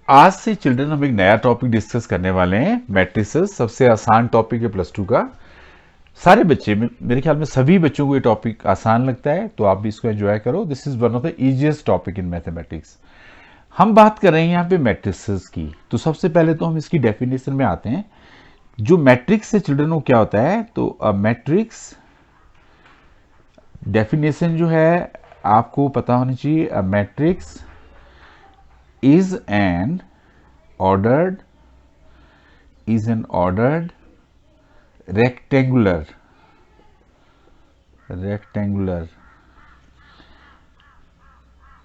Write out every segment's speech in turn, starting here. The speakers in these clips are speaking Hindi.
आज से चिल्ड्रन हम एक नया टॉपिक डिस्कस करने वाले हैं, मैट्रिसेस। सबसे आसान टॉपिक है +2 का। सारे बच्चे मेरे ख्याल में सभी बच्चों को ये टॉपिक आसान लगता है, तो आप भी इसको एंजॉय करो। This is one of the easiest topic in mathematics. हम बात कर रहे हैं यहाँ पे मैट्रिसेस की। तो सबसे पहले तो हम इसकी डेफिनेशन में आते हैं। जो मैट्रिक्स है चिल्ड्रन, वो क्या होता है? तो मैट्रिक्स डेफिनेशन जो है आपको पता होनी चाहिए। Matrix is an ordered ordered rectangular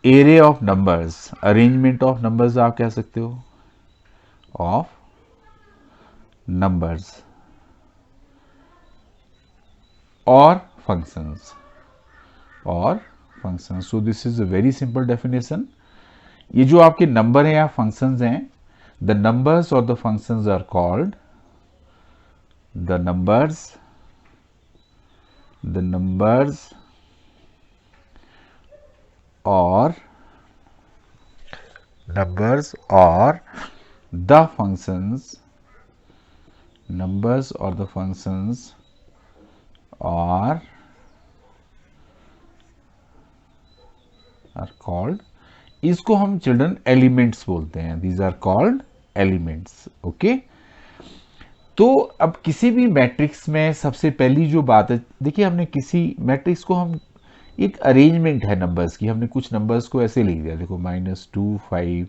array of numbers, arrangement of numbers आप कह सकते हो, of numbers or functions so this is a very simple definition. ये जो आपके नंबर हैं या फंक्शंस हैं, the numbers or the functions are called the numbers or the functions are called, इसको हम चिल्ड्रन एलिमेंट्स बोलते हैं। These are called elements. Okay, तो अब किसी भी मैट्रिक्स में सबसे पहली जो बात है, देखिए हमने किसी मैट्रिक्स को हम एक अरेंजमेंट है नंबर्स की, हमने कुछ नंबर्स को ऐसे लिख दिया। देखो -2 5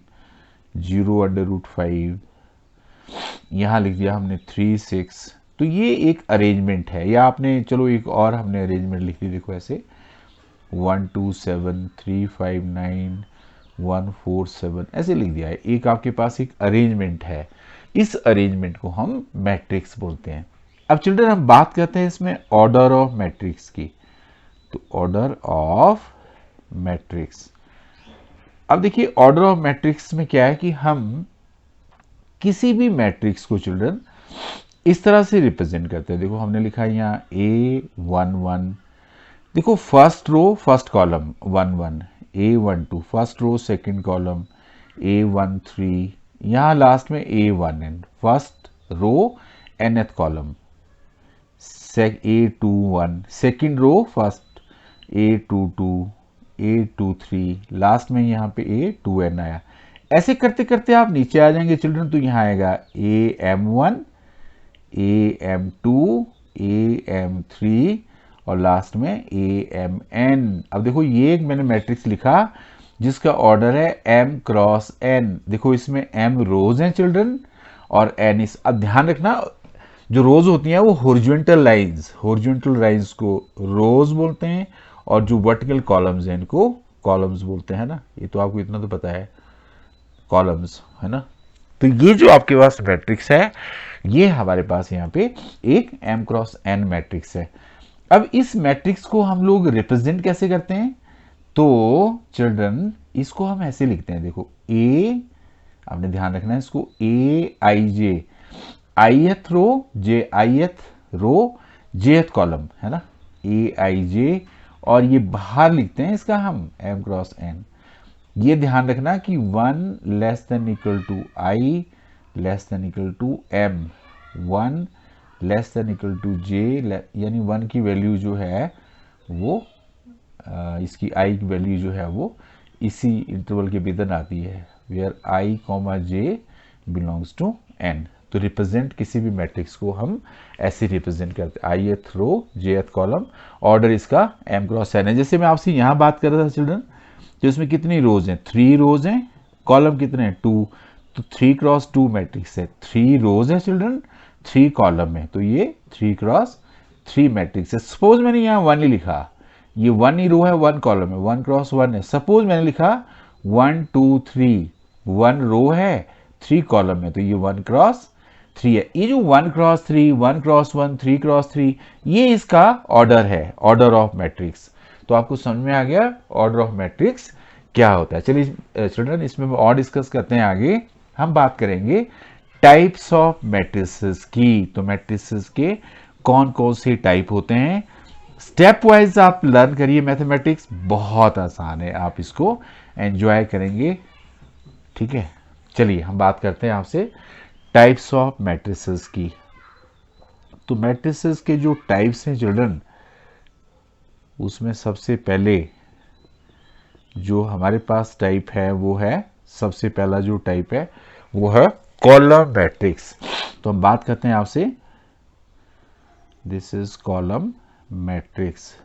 0√5, यहाँ लिख दिया हमने 3 6। तो ये एक अरेंजमेंट है। या आपने चलो एक और हमने अरेंजमेंट लिख दी, देखो ऐसे 1 2 7 3 5 9 1 4 7 ऐसे लिख दिया है। एक आपके पास एक अरेंजमेंट है। इस अरेंजमेंट को हम मैट्रिक्स बोलते हैं। अब चिल्ड्रन हम बात करते हैं इसमें ऑर्डर ऑफ मैट्रिक्स की। तो ऑर्डर ऑफ मैट्रिक्स, अब देखिए ऑर्डर ऑफ मैट्रिक्स में क्या है कि हम किसी भी मैट्रिक्स को चिल्ड्रन इस तरह से रिप्रेजेंट करते हैं। देखो हमने लिखा है यहाँ A11, देखो first row first column 1 1, A12 first row second column A13, यहाँ लास्ट में A1n first row nth column A21 second row first A22 A23, last में यहाँ पे A2n आया। ऐसे करते करते आप नीचे आ जाएंगे चिल्ड्रन, तो यहाँ आएगा AM1 AM2 AM3 और लास्ट में AMN। अब देखो ये एक मैंने मैट्रिक्स लिखा जिसका ऑर्डर है M क्रॉस N। देखो इसमें M रोज हैं चिल्ड्रन और N इस। अब ध्यान रखना, जो रोज होती हैं वो हॉरिजॉन्टल लाइंस को रोज बोलते हैं, और जो वर्टिकल कॉलम्स हैं इनको कॉलम्स बोलते हैं ना। ये तो आपको इतना तो पता है, कॉलम्स है ना। तो ये जो आपके पास मैट्रिक्स है, ये हमारे पास यहाँ पे एक M क्रॉस N मैट्रिक्स है। अब इस मैट्रिक्स को हम लोग रिप्रेजेंट कैसे करते हैं? तो चिल्ड्रन इसको हम ऐसे लिखते हैं। देखो A, आपने ध्यान रखना है इसको, AIJ ith रो ith रो jth कॉलम है ना, AIJ, और ये बाहर लिखते हैं इसका हम M क्रॉस N। ये ध्यान रखना कि 1 less than equal to I less than equal to M, 1 less than equal to J, यानी 1 की वैल्यू जो है वो इसकी I की वैल्यू जो है वो इसी इंटरवल के भीतर आती है, where I, J belongs to N। तो रिप्रेजेंट किसी भी मैट्रिक्स को हम ऐसे रिप्रेजेंट करते हैं, ith रो jth कॉलम, ऑर्डर इसका M क्रॉस N है। जैसे मैं आपसे यहाँ बात कर रहा था चिल्ड्रन, तो इसमें कितनी रोज हैं? 3 रोज हैं, कॉलम कितने हैं? 2। तो 3 क्रॉस 2 मैट्रिक्स है, 3 रोज है चिल्ड्रन, 3 कॉलम है, तो ये 3 क्रॉस 3 मैट्रिक्स है। सपोज मैंने यहाँ 1 ही लिखा, ये 1 ही रो है, 1 कॉलम है, 1 क्रॉस 1 है। सपोज मैंने लिखा 1 2 3, 1 रो है 3 कॉलम है, तो ये 1 क्रॉस 3 है। ये जो 1 क्रॉस 3, 1 क्रॉस 1, 3 क्रॉस 3, ये इसका ऑर्डर है, ऑर्डर ऑफ मैट्रिक्स। तो आपको समझ में आ गया ऑर्डर ऑफ मैट्रिक्स क्या होता है। चलिए चिल्ड्रन इसमें और डिस्कस करते हैं आगे। हम बात करेंगे टाइप्स ऑफ मैट्रिसेस की। तो मैट्रिसेस के कौन कौन से टाइप होते हैं, स्टेप वाइज आप लर्न करिए। मैथमेटिक्स बहुत आसान है, आप इसको एंजॉय करेंगे, ठीक है। चलिए हम बात करते हैं आपसे टाइप्स ऑफ मैट्रिसेस की। तो मैट्रिसेस के जो टाइप्स हैं चिल्ड्रन, उसमें सबसे पहले जो हमारे पास टाइप है वो है, सबसे पहला जो टाइप है वो है कॉलम मैट्रिक्स। तो हम बात करते हैं आपसे, दिस इज कॉलम मैट्रिक्स।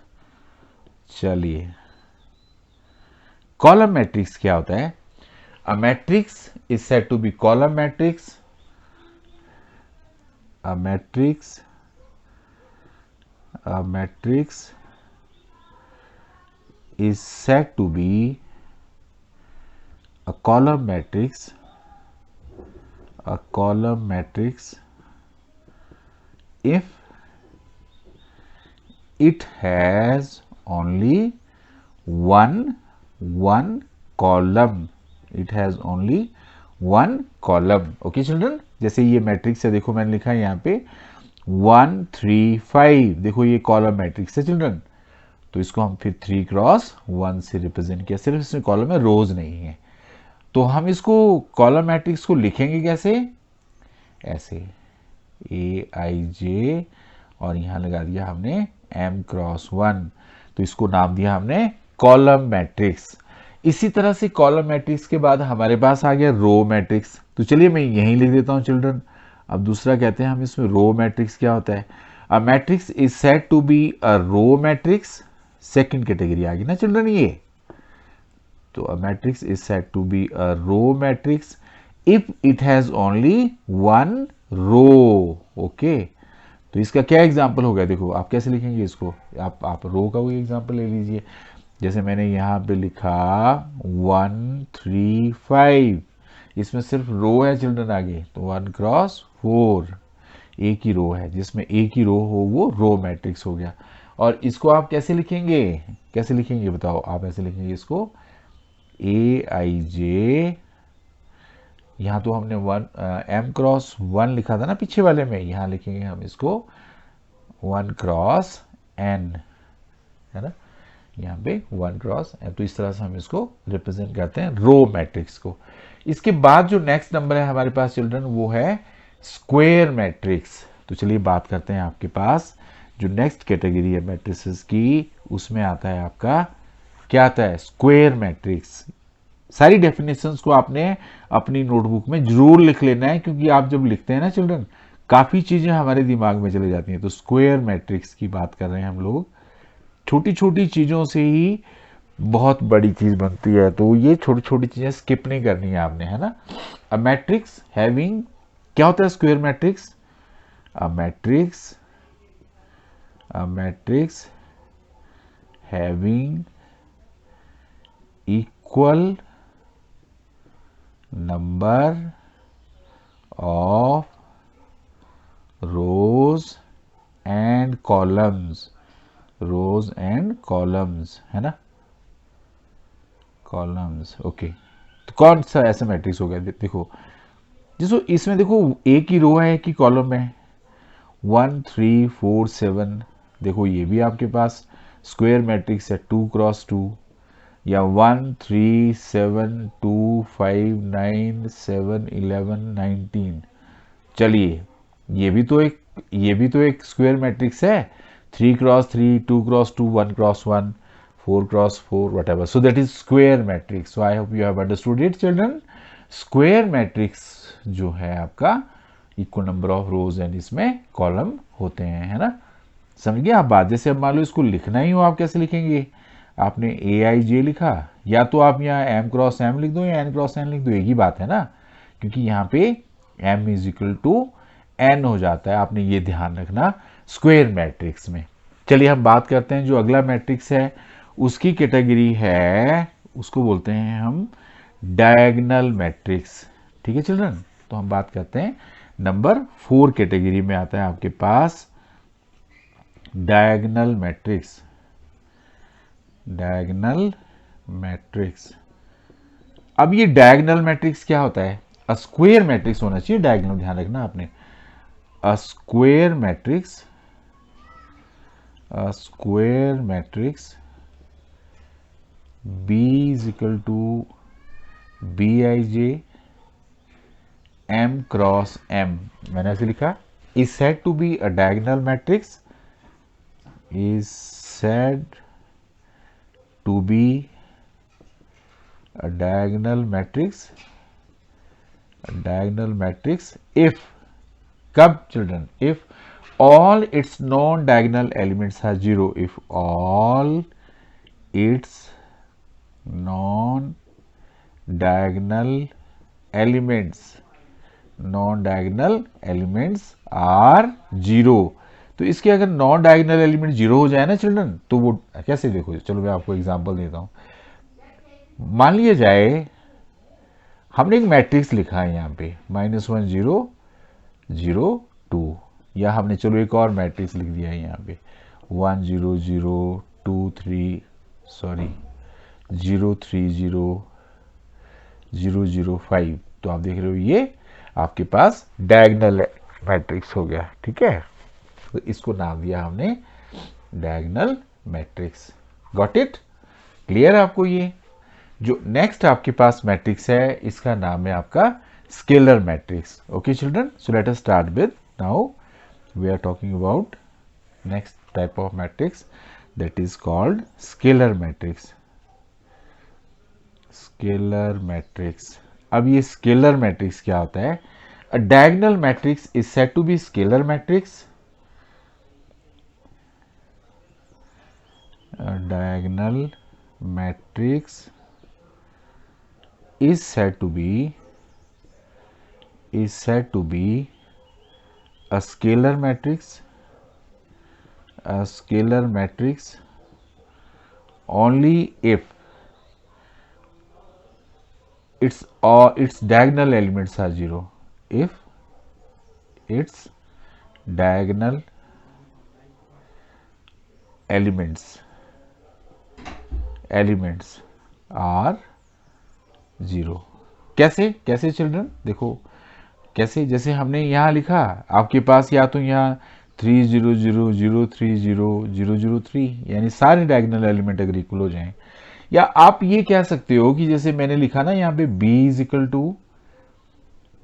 चलिए, कॉलम मैट्रिक्स क्या होता है? A matrix is said to be column matrix. A matrix is said to be a column matrix if it has only one column. It has only one column. Okay children, जैसे ये मैट्रिक्स है, देखो मैंने लिखा है यहाँ पे 1 3 5, देखो ये कॉलम मैट्रिक्स है चिल्ड्रन। तो इसको हम फिर 3 क्रॉस 1 से रिप्रेजेंट किया, सिर्फ इसमें कॉलम में रोज नहीं है। तो हम इसको कॉलम मैट्रिक्स को लिखेंगे कैसे? ऐसे AIJ और यहाँ लगा दिया हमने M क्रॉस 1, तो इसको नाम दिया हमने कॉलम मैट्रिक्स। इसी तरह से कॉलम मैट्रिक्स के बाद हमारे पास आ गया रो मैट्रिक्स। तो चलिए मैं यहीं लिख देता हूँ चिल्ड्रन। अब दूसरा कहते हैं हम इसमें रो मैट्रिक्स क्या होता है? A matrix is said to be a row matrix, second category आ गई ना चिल्ड्रन ये। तो a matrix is said to be a row matrix if it has only one row. Okay, तो इसका क्या एग्जांपल होगा? देखो आप कैसे लिखेंगे इसको, आप रो का कोई एग्जांपल ले लीजिए। जैसे मैंने यहाँ पे लिखा 1 3 5, इसमें सिर्फ रो है चिल्ड्रन आगे, तो 1 क्रॉस 4, एक ही रो है, जिसमें एक ही रो हो वो रो मैट्रिक्स हो गया। और इसको आप कैसे लिखेंगे? कैसे लिखेंगे बताओ? आप ऐसे लिखेंगे इसको AIJ, यहाँ तो हमने M क्रॉस 1 लिखा था ना पीछे वाले में, यहाँ लिखेंगे हम इसको 1 क्रॉस N, है ना, यहाँ पे 1 क्रॉस N। तो इस तरह से हम इसको रिप्रेजेंट करते हैं रो मैट्रिक्स को। इसके बाद जो नेक्स्ट नंबर है हमारे पास चिल्ड्रन वो है स्क्वायर मैट्रिक्स। तो चलिए बात करते हैं आपके पास जो नेक्स्ट कैटेगरी है मैट्रिसेस की, उसमें आता है आपका, क्या आता है? Square matrix. सारी डेफिनेशंस को आपने अपनी नोटबुक में जरूर लिख लेना है, क्योंकि आप जब लिखते हैं ना चिल्ड्रन, काफ़ी चीज़ें हमारे दिमाग में चली जाती हैं। तो स्क्वायर मैट्रिक्स की बात कर रहे हैं हम लोग। छोटी छोटी चीज़ों से ही बहुत बड़ी चीज़ बनती है, तो ये छोटी छोटी चीज़ें स्किप नहीं करनी है आपने, है ना। अ मैट्रिक्स हैविंग, क्या होता है square matrix? A matrix having equal number of rows and columns, है ना, कॉलम्स। ओके, तो कौन सा ऐसा मैट्रिक्स हो गया? देखो जिसको इसमें देखो एक ही रो है एक ही कॉलम है, 1 3 4 7, देखो ये भी आपके पास स्क्वायर मैट्रिक्स है 2 क्रॉस 2, या 1 3 7 2 5 9 7 11 19। चलिए ये भी तो एक स्क्वायर मैट्रिक्स है, 3 cross 3 2 cross 2 1 cross 1 4 cross 4 whatever, so that is square matrix. So I hope you have understood it children. Square matrix जो है आपका equal number of rose and इसमें कॉलम होते हैं, है ना। समझ गए आप बात? जैसे अब मान लो इसको लिखना ही हो, आप कैसे लिखेंगे? आपने AIJ लिखा, या तो आप यहाँ M क्रॉस M लिख दो या N क्रॉस N लिख दो, एक ही बात है ना, क्योंकि यहाँ पे M is equal to N हो जाता है। आपने ये ध्यान रखना स्क्वायर मैट्रिक्स में। चलिए हम बात करते हैं जो अगला मैट्रिक्स है, उसकी कैटेगरी है, उसको बोलते हैं हम डायगोनल मैट्रिक्स। ठीक है चिल्ड्रन, तो हम बात करते हैं नंबर 4 कैटेगरी में आता है आपके पास डायगोनल मैट्रिक्स। डायगोनल मैट्रिक्स, अब ये डायगोनल मैट्रिक्स क्या होता है? अ स्क्वायर मैट्रिक्स होना चाहिए डायगोनल, ध्यान रखना आपने। A square matrix B is equal to BIJ m cross m, मैंने ऐसे लिखा, is said to be a diagonal matrix, is said to be a diagonal matrix if, कब children, if all its non-diagonal elements are zero, if all its non-diagonal elements are zero। तो इसके अगर नॉन डायगोनल एलिमेंट जीरो हो जाए ना चिल्ड्रन, तो वो कैसे, देखो चलो मैं आपको एग्जांपल देता हूं। मान लिया जाए हमने एक मैट्रिक्स लिखा है यहाँ पे -1 0 0 2, या हमने चलो एक और मैट्रिक्स लिख दिया है यहाँ पे 1 0 0 2 3 सॉरी 0 3 0 0 0 5। तो आप देख रहे हो ये आपके पास डायगोनल मैट्रिक्स हो गया, ठीक है। तो इसको नाम दिया हमने diagonal matrix. Got it, clear है आपको। ये जो नेक्स्ट आपके पास मैट्रिक्स है इसका नाम है आपका scalar matrix. Okay children, so let us start with, now we are talking about next type of matrix that is called scalar matrix. Scalar matrix, अब ये स्केलर मैट्रिक्स क्या होता है? A diagonal matrix is said to be scalar matrix. A diagonal matrix is said to be a scalar matrix only if its diagonal elements are zero, if its diagonal elements are zero. कैसे चिल्ड्रन, देखो कैसे, जैसे हमने यहाँ लिखा आपके पास या तो यहाँ 3 0 0 0 3 0 0 0 3, यानी सारे डायगोनल एलिमेंट अगर इक्वल हो जाएं, या आप ये कह सकते हो कि जैसे मैंने लिखा ना यहाँ पे b is equal to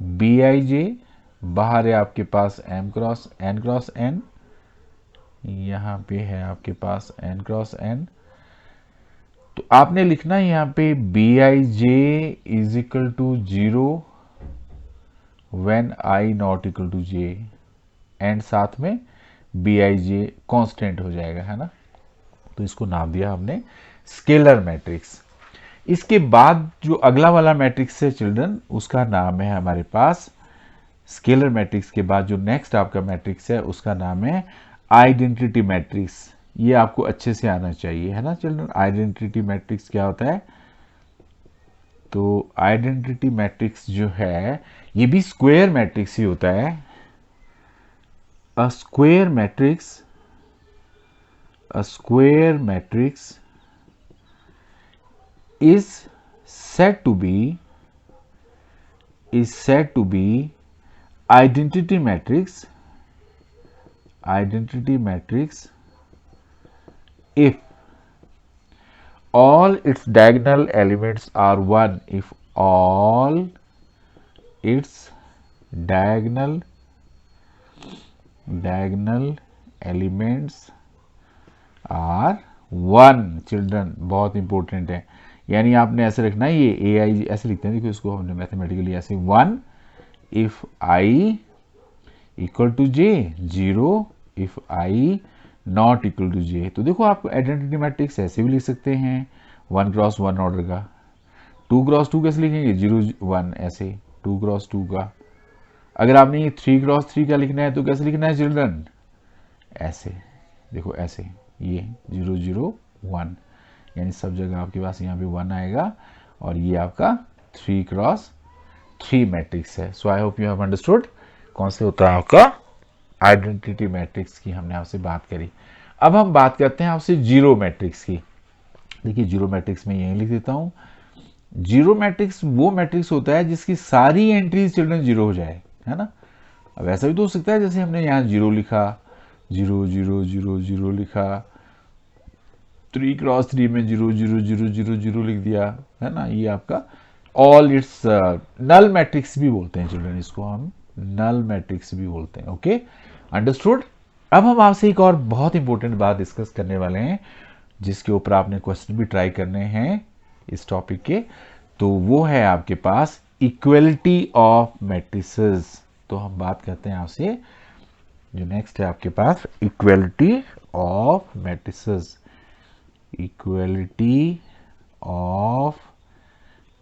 B I J, बाहर है आपके पास m क्रॉस n, यहाँ पे है आपके पास n क्रॉस n। तो आपने लिखना है यहाँ पे B I J is equal to 0 when I not equal to J, and साथ में बी आई जे कॉन्स्टेंट हो जाएगा, है ना। तो इसको नाम दिया हमने स्केलर मैट्रिक्स। इसके बाद जो अगला वाला मैट्रिक्स है चिल्ड्रन, उसका नाम है हमारे पास, स्केलर मैट्रिक्स के बाद जो नेक्स्ट आपका मैट्रिक्स है उसका नाम है आइडेंटिटी मैट्रिक्स। ये आपको अच्छे से आना चाहिए, है ना चिल्ड्रन। आइडेंटिटी मैट्रिक्स क्या होता है? तो आइडेंटिटी मैट्रिक्स जो है ये भी स्क्वायर मैट्रिक्स ही होता है। अ square matrix is said to be identity matrix if all its diagonal elements are 1, if all its diagonal elements are 1। Children बहुत इंपॉर्टेंट है, यानी आपने ऐसे रखना है, ये ए आई ऐसे लिखते हैं, देखो इसको हमने मैथमेटिकली ऐसे 1 if I equal to J, 0 if I not equal to J. तो देखो आप आइडेंटिटी मैट्रिक्स ऐसे भी लिख सकते हैं 1 क्रॉस 1 ऑर्डर का। 2 क्रॉस 2 कैसे लिखेंगे? 0 1 ऐसे 2 क्रॉस 2 का। अगर आपने ये 3 क्रॉस 3 का लिखना है तो कैसे लिखना है चिल्ड्रन? ऐसे देखो, ऐसे ये 0 0 1, यानी सब जगह आपके पास यहाँ पे 1 आएगा, और ये आपका 3 क्रॉस 3 मैट्रिक्स है। So I hope you have understood कौन से होता है आपका आइडेंटिटी मैट्रिक्स की हमने आपसे बात करी। अब हम बात करते हैं आपसे जीरो मैट्रिक्स की। देखिए जीरो मैट्रिक्स में यही लिख देता हूँ, जीरो मैट्रिक्स वो मैट्रिक्स होता है जिसकी सारी एंट्रीज चिल्ड्रन जीरो हो जाए, है ना। अब ऐसा भी तो हो सकता है जैसे हमने यहाँ 0 लिखा, 0 0 0 0 लिखा, 3 क्रॉस 3 में 0 0 0 0 0 लिख दिया, है ना। ये आपका ऑल इट्स नल मैट्रिक्स भी बोलते हैं चिल्ड्रन, इसको हम नल मैट्रिक्स भी बोलते हैं। Okay, understood. अब हम आपसे एक और बहुत इंपॉर्टेंट बात डिस्कस करने वाले हैं, जिसके ऊपर आपने क्वेश्चन भी ट्राई करने हैं इस टॉपिक के, तो वो है आपके पास इक्वलिटी ऑफ मैट्रिसेस। तो हम बात करते हैं आपसे, जो नेक्स्ट है आपके पास equality of matrices, equality of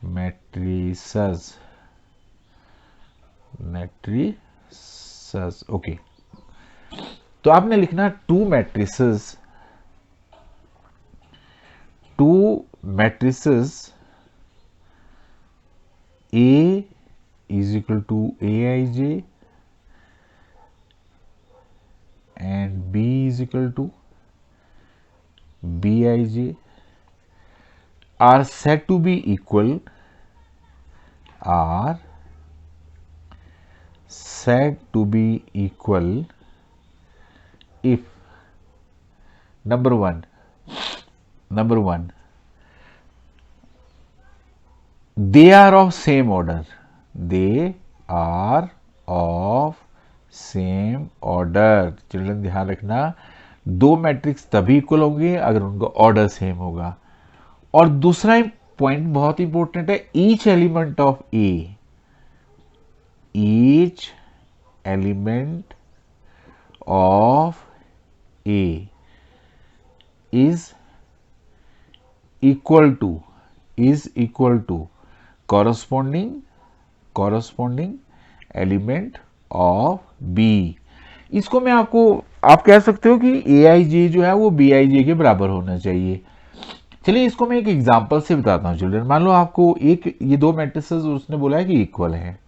matrices, matrices. Okay, तो आपने लिखना two matrices, two matrices A is equal to Aij and B is equal to Bij are said to be equal, are said to be equal if number one they are of same order, they are of same order. Children ध्यान रखना, दो मैट्रिक्स तभी इक्वल होंगे अगर उनका ऑर्डर सेम होगा। और दूसरा पॉइंट बहुत इंपॉर्टेंट है, each element of A, each element of A is equal to corresponding element of B. इसको मैं आपको, आप कह सकते हो कि ए आई जे जो है वो बी आई जे के बराबर होना चाहिए। चलिए इसको मैं एक एग्जांपल से बताता हूँ चिल्ड्रन। मान लो आपको ये दो मैट्रिसेस उसने बोला है कि इक्वल है,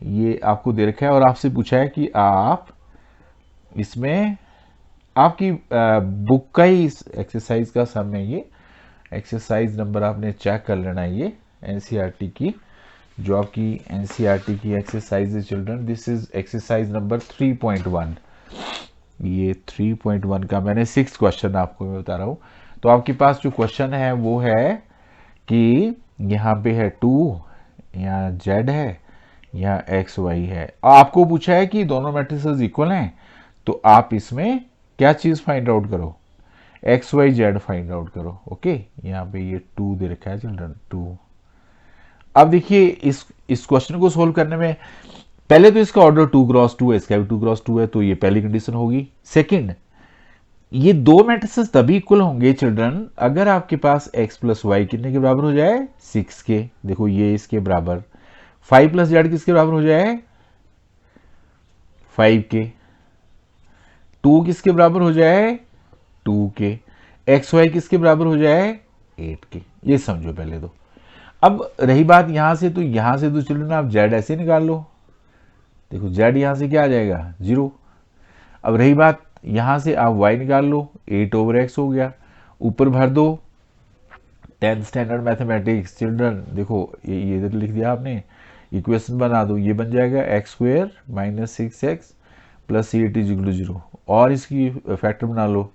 ये आपको दे रखा है और आपसे पूछा है कि आप इसमें, आपकी बुक का ही एक्सरसाइज का सम है, ये एक्सरसाइज नंबर आपने चेक कर लेना है, ये एनसीईआरटी की, जो आपकी एनसीईआरटी की एक्सरसाइज है children, this is exercise number 3.1। ये 3.1 का मैंने 6 क्वेश्चन आपको मैं बता रहा हूँ। तो आपके पास जो क्वेश्चन है वो है कि यहाँ पे है 2, यहाँ z है, यहाँ एक्स वाई है। आपको पूछा है कि दोनों मैट्रिसेस इक्वल हैं, तो आप इसमें क्या चीज फाइंड आउट करो, X Y Z find out करो। ओके, यहाँ पे ये 2 दे रखा है चिल्ड्रन, 2। अब देखिए इस क्वेश्चन को सोल्व करने में पहले तो इसका ऑर्डर 2 क्रॉस 2 है, इसका भी 2 क्रॉस 2 है, तो ये पहली कंडीशन होगी। सेकंड, ये दो मैट्रिसेस तभी इक्वल होंगे चिल्ड्रन अगर आपके पास x प्लस वाई कितने के बराबर हो जाए, 6 के। देखो ये इसके बराबर, 5 प्लस जेड किसके बराबर हो जाए, 5 के। 2 किसके बराबर हो जाए, 2 के। एक्स वाई किसके बराबर हो जाए, 8 के। ये समझो पहले तो। अब रही बात यहां से, तो यहां से तो चिल्ड्रन आप जेड ऐसे निकाल लो, देखो जेड यहां से क्या आ जाएगा, 0। अब रही बात यहां से आप y निकाल लो, 8/x हो गया, ऊपर भर दो। 10th स्टैंडर्ड मैथमेटिक्स चिल्ड्रन, देखो ये इधर लिख दिया आपने, इक्वेशन बना दो, ये बन जाएगा x² - 6x प्लस 8 = 0। और इसकी फैक्टर बना लो,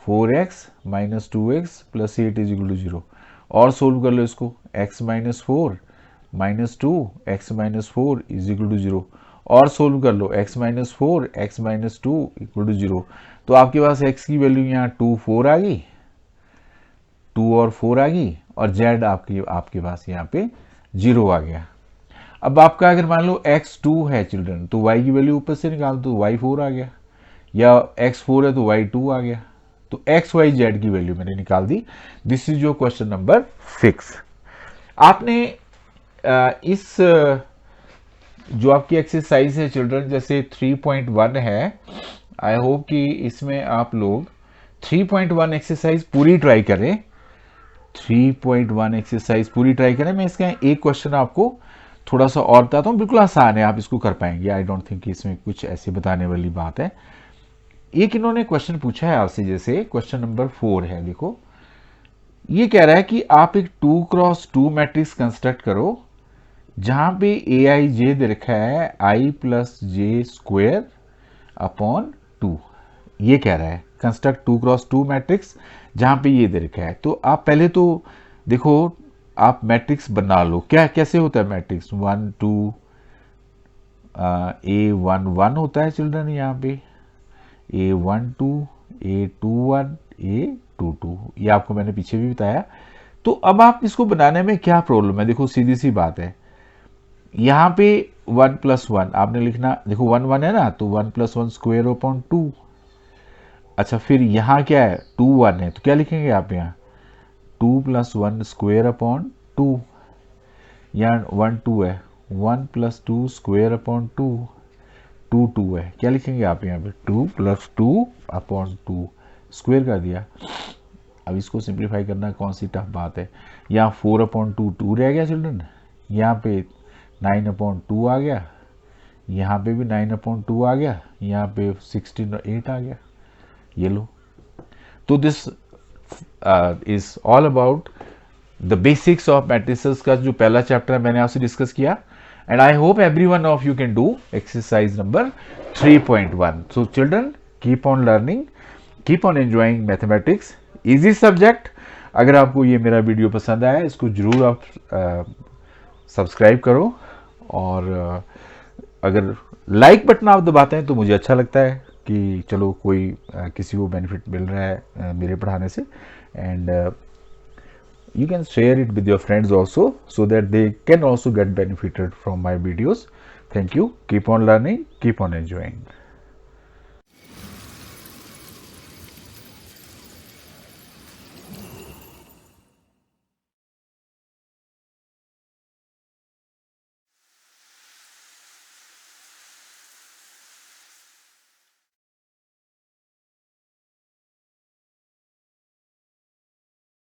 4x - 2x प्लस 8 = 0। और सोल्व कर लो इसको, x - 4 - 2 x - 4 = 0। और सोल्व कर लो, x - 4 x - 2 = 0। तो आपके पास x की वैल्यू यहाँ 2 4 आ गई, 2 और 4 आ गई, और z आपके पास यहाँ पे 0 आ गया। अब आपका अगर मान लो x 2 है चिल्ड्रन, तो y की वैल्यू ऊपर से निकाल दो, y 4 आ गया, या x 4 है तो y 2 आ गया। तो x y z की वैल्यू मैंने निकाल दी। This is your question number 6। आपने इस जो आपकी एक्सरसाइज है चिल्ड्रन, जैसे 3.1 है, आई होप कि इसमें आप लोग 3.1 एक्सरसाइज पूरी ट्राई करें, 3.1 एक्सरसाइज पूरी ट्राई करें। मैं इसका एक क्वेश्चन आपको थोड़ा सा और बताता हूँ, बिल्कुल आसान है, आप इसको कर पाएंगे। आई डोंट थिंक इसमें कुछ ऐसी बताने वाली बात है। एक इन्होंने क्वेश्चन पूछा है आपसे, जैसे क्वेश्चन नंबर 4 है, देखो ये कह रहा है कि आप एक 2 क्रॉस 2 मैट्रिक्स कंस्ट्रक्ट करो जहां पे ए आई जे दे रखा है i plus J square upon 2। ये कह रहा है कंस्ट्रक्ट 2 क्रॉस 2 मैट्रिक्स जहां पे ये दे रखा है। तो आप पहले तो देखो आप मैट्रिक्स बना लो। क्या कैसे होता है मैट्रिक्स? 1 2 A11 होता है चिल्ड्रन, यहाँ पे A12 A21 A22, ये आपको मैंने पीछे भी बताया। तो अब आप इसको बनाने में क्या प्रॉब्लम है? देखो सीधी सी बात है, यहाँ पे 1+1 आपने लिखना, देखो 1 1 है ना, तो 1+1 स्क्वायर अपॉन 2। अच्छा फिर यहाँ क्या है, 2 1 है, तो क्या लिखेंगे आप यहाँ 2+1 स्क्वायर अपॉन 2। यहाँ 1 2 है, 1+2 स्क्वायर अपॉन 2, 2 2 है, क्या लिखेंगे आप यहाँ पे 2+2 अपॉन 2 स्क्वायर कर दिया। अब इसको सिंप्लीफाई करना कौन सी टफ बात है। यहाँ 4/2 2 रह गया चिल्ड्रन, यहाँ पे 9/2 आ गया, यहाँ पे भी 9/2 आ गया, यहाँ पे 16/8 आ गया, ये लो। तो this is all about the basics of matrices का जो पहला चैप्टर मैंने आपसे डिस्कस किया। And I hope every one of you can do exercise number 3.1। So children, keep on learning, keep on enjoying mathematics, easy subject. अगर आपको ये मेरा वीडियो पसंद आया, इसको जरूर आप सब्सक्राइब करो, और अगर लाइक बटन आप दबाते हैं तो मुझे अच्छा लगता है कि चलो कोई किसी को बेनिफिट मिल रहा है मेरे पढ़ाने से। And you can share it with your friends also, so that they can also get benefited from my videos. Thank you. Keep on learning, keep on enjoying.